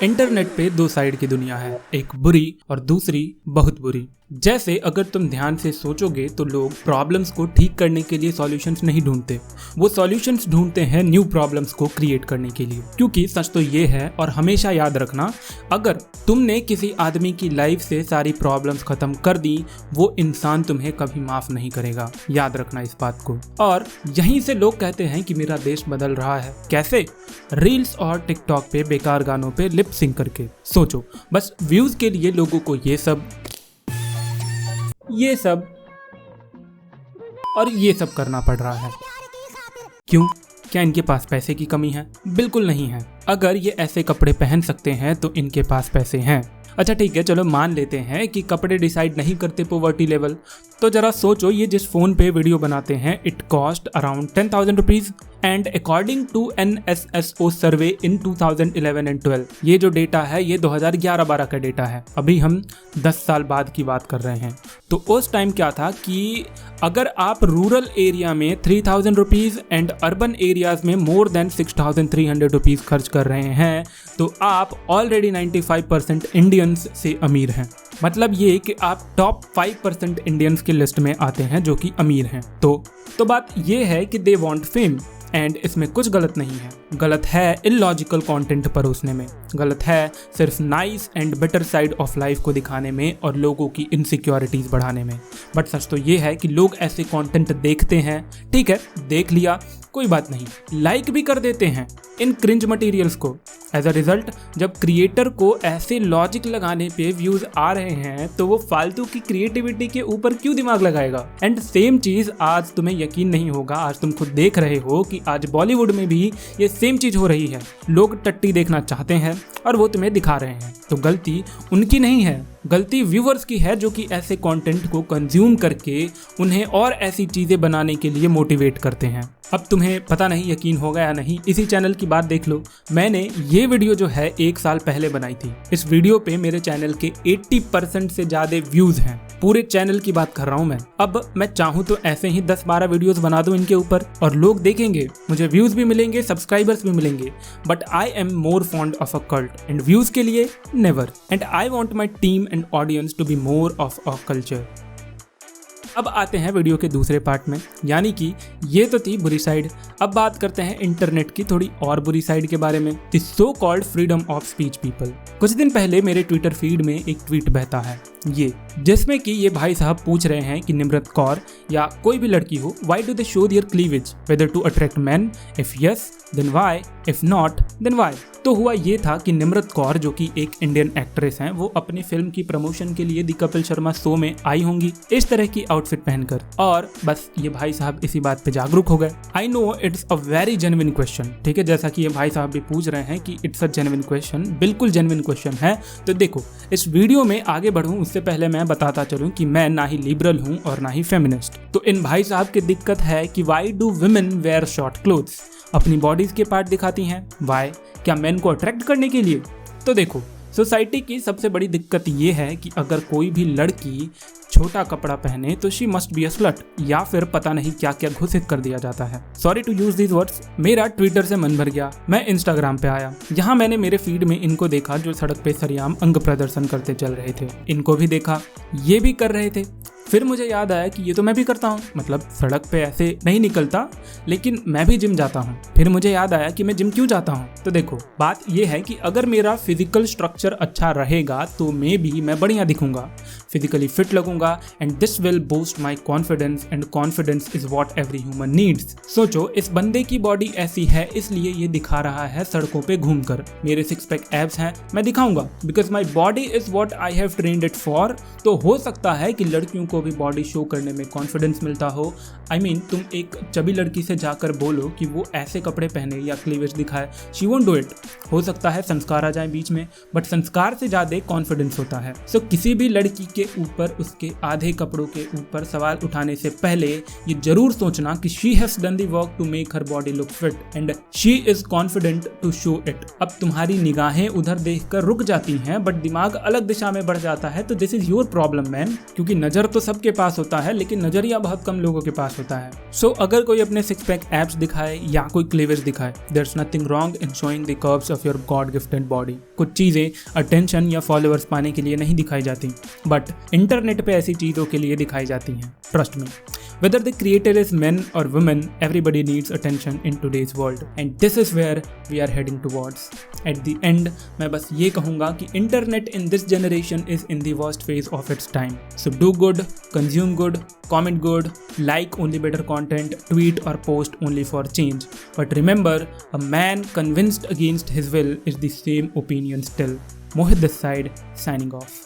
Internet पे दो side की दुनिया है, एक बुरी और दूसरी बहुत बुरी। जैसे अगर तुम ध्यान से सोचोगे तो लोग प्रॉब्लम्स को ठीक करने के लिए सॉल्यूशंस नहीं ढूंढते, वो सॉल्यूशंस ढूंढते हैं न्यू प्रॉब्लम्स को क्रिएट करने के लिए। क्योंकि सच तो ये है, और हमेशा याद रखना, अगर तुमने किसी आदमी की लाइफ से सारी प्रॉब्लम्स खत्म कर दी, वो इंसान तुम्हें कभी माफ नहीं करेगा। याद रखना इस बात को। और यहीं से लोग कहते हैं कि मेरा देश बदल रहा है। कैसे? रील्स और टिकटॉक पे बेकार गानों पे लिप सिंक करके। सोचो, बस व्यूज के लिए लोगों को ये सब और ये सब करना पड़ रहा है। क्यों? क्या इनके पास पैसे की कमी है? बिल्कुल नहीं है। अगर ये ऐसे कपड़े पहन सकते हैं तो इनके पास पैसे हैं। अच्छा ठीक है, चलो मान लेते हैं कि कपड़े डिसाइड नहीं करते पॉवर्टी लेवल। तो जरा सोचो, ये जिस फोन पे वीडियो बनाते हैं, it cost around 10,000 rupees and according to NSSO survey in 2011 and 12, ये जो डेटा है ये 2011-12 का डेटा है। अभी हम 10 साल बाद की बात कर रहे हैं। तो उस टाइम क्या था कि अगर आप रूरल एरिया में 3,000 रुपीज एंड अर्बन एरियाज में मोर देन 6,300 रुपीज खर्च कर रहे हैं, तो आप ऑलरेडी 95% इंडियंस से अमीर हैं। मतलब ये कि आप टॉप 5% इंडियंस की लिस्ट में आते हैं जो कि अमीर हैं। तो बात ये है कि दे वांट फेम, एंड इसमें कुछ गलत नहीं है। गलत है इलॉजिकल कंटेंट परोसने में, गलत है सिर्फ nice and better side of life को दिखाने में और लोगों की इनसिक्योरिटीज बढ़ाने में। बट सच तो ये है कि लोग ऐसे कंटेंट देखते हैं, ठीक है, देख लिया, कोई बात नहीं, लाइक भी कर देते हैं इन क्रिंज मटेरियल्स को। एज अ रिजल्ट, जब क्रिएटर को ऐसे लॉजिक लगाने पे व्यूज आ रहे हैं तो वो फालतू की क्रिएटिविटी के ऊपर क्यों दिमाग लगाएगा। एंड सेम चीज आज तुम्हें यकीन नहीं होगा, आज तुम खुद देख रहे हो कि आज बॉलीवुड में भी ये सेम चीज हो रही है। लोग टट्टी देखना चाहते हैं और वो तुम्हें दिखा रहे हैं। तो गलती उनकी नहीं है, गलती व्यूअर्स की है, जो कि ऐसे कंटेंट को कंज्यूम करके उन्हें और ऐसी चीजें बनाने के लिए मोटिवेट करते हैं। अब तुम्हें पता नहीं यकीन होगा या नहीं, इसी चैनल की बात देख लो। मैंने ये वीडियो जो है 1 साल पहले बनाई थी। इस वीडियो पे मेरे चैनल के 80% से ज्यादा व्यूज हैं। पूरे चैनल की बात कर रहा हूँ मैं। अब मैं चाहूँ तो ऐसे ही 10-12 वीडियोस बना दूं इनके ऊपर और लोग देखेंगे, मुझे व्यूज भी मिलेंगे, सब्सक्राइबर्स भी मिलेंगे। But I am more fond of a cult and views के लिए never. And I want my team and audience to be more of a culture. अब आते हैं वीडियो के दूसरे पार्ट में, यानी कि ये तो थी बुरी साइड। अब बात करते हैं इंटरनेट की थोड़ी और बुरी साइड के बारे में, the so called freedom of speech people. कुछ दिन पहले मेरे ट्विटर फीड में एक ट्वीट बहता है ये, जिसमें कि ये भाई साहब पूछ रहे हैं कि निम्रत कौर या कोई भी लड़की हो, why do they show their cleavage, whether to attract man, if yes then why, if not then why. तो हुआ ये था कि निम्रत कौर, जो कि एक इंडियन एक्ट्रेस हैं, वो अपनी फिल्म की प्रमोशन के लिए दी कपिल शर्मा शो में आई होंगी इस तरह की आउटफिट पहनकर, और बस ये भाई साहब इसी बात पे जागरूक हो गए। I know it's a very genuine question, ठीक है, जैसा कि ये भाई साहब भी पूछ रहे हैं कि इट्स अ जेन्युइन क्वेश्चन, बिल्कुल जेन्युइन क्वेश्चन है। तो देखो, इस वीडियो में आगे बढ़ूं उससे पहले मैं बताता चलूं कि मैं ना ही लिबरल हूं और ना ही फेमिनिस्ट। तो इन भाई साहब की दिक्कत है कि why do women wear short clothes, अपनी बॉडीज के पार्ट दिखाती हैं, व्हाई, क्या मेन को अट्रैक्ट करने के लिए? तो देखो, सोसाइटी की सबसे बड़ी दिक्कत ये है कि अगर कोई भी लड़की छोटा कपड़ा पहने तो she must be a slut, या फिर पता नहीं क्या क्या घोषित कर दिया जाता है। Sorry to use these words. मेरा ट्विटर से मन भर गया, मैं इंस्टाग्राम पे आया। यहाँ मैंने मेरे फीड में इनको देखा जो सड़क पे सरेआम अंग प्रदर्शन करते चल रहे थे। इनको भी देखा, ये भी कर रहे थे। फिर मुझे याद आया कि ये तो मैं भी करता हूँ, मतलब सड़क पे ऐसे नहीं निकलता, लेकिन मैं भी जिम जाता हूँ। फिर मुझे याद आया कि मैं जिम क्यों जाता हूँ। तो देखो, बात ये है कि अगर मेरा फिजिकल स्ट्रक्चर अच्छा रहेगा तो मैं बढ़िया दिखूंगा, फिजिकली फिट लगूंगा, and this will boost my confidence, and confidence is what every human needs. सोचो, इस बंदे की बॉडी ऐसी है इसलिए ये दिखा रहा है सड़कों पे घूमकर। मेरे 6 पैक एब्स हैं, मैं दिखाऊंगा, because my body is what I have trained it for. तो हो सकता है कि लड़कियों को भी बॉडी शो करने में कॉन्फिडेंस मिलता हो। आई मीन, तुम एक चबी लड़की से जाकर बोलो कि वो ऐसे कपड़े पहने या क्लीवेज दिखाए, शी वोंट डू इट। हो सकता है संस्कार आ जाए बीच में, बट संस्कार से ज्यादा कॉन्फिडेंस होता है। सो किसी भी लड़की के ऊपर उसके आधे कपड़ों के ऊपर सवाल उठाने से पहले ये जरूर सोचना कि she has done the work to make her body look fit and she is confident to show it. अब तुम्हारी निगाहें उधर देखकर रुक जाती हैं बट दिमाग अलग दिशा में बढ़ जाता है, तो this is your problem man, क्योंकि नजर तो सबके पास होता है, लेकिन नजरिया बहुत कम लोगों के पास होता है। सो अगर कोई अपने सिक्स पैक एब्स दिखाए या कोई क्लीवेज दिखाए, there's nothing wrong in showing the curves of your god gifted body. कुछ चीजें अटेंशन या फॉलोअर्स पाने के लिए नहीं दिखाई जाती, बट इंटरनेट पे ऐसी चीजों के लिए दिखाई जाती हैं। Trust me, whether the creator is men or women, everybody needs attention in today's world, and this is where we are heading towards. At the end, मैं बस ये कहूँगा कि internet in this generation is in the worst phase of its time. So do good, consume good, comment good, like only better content, tweet or post only for change. But remember, a man convinced against his will is the same opinion still. Mohit this side, signing off.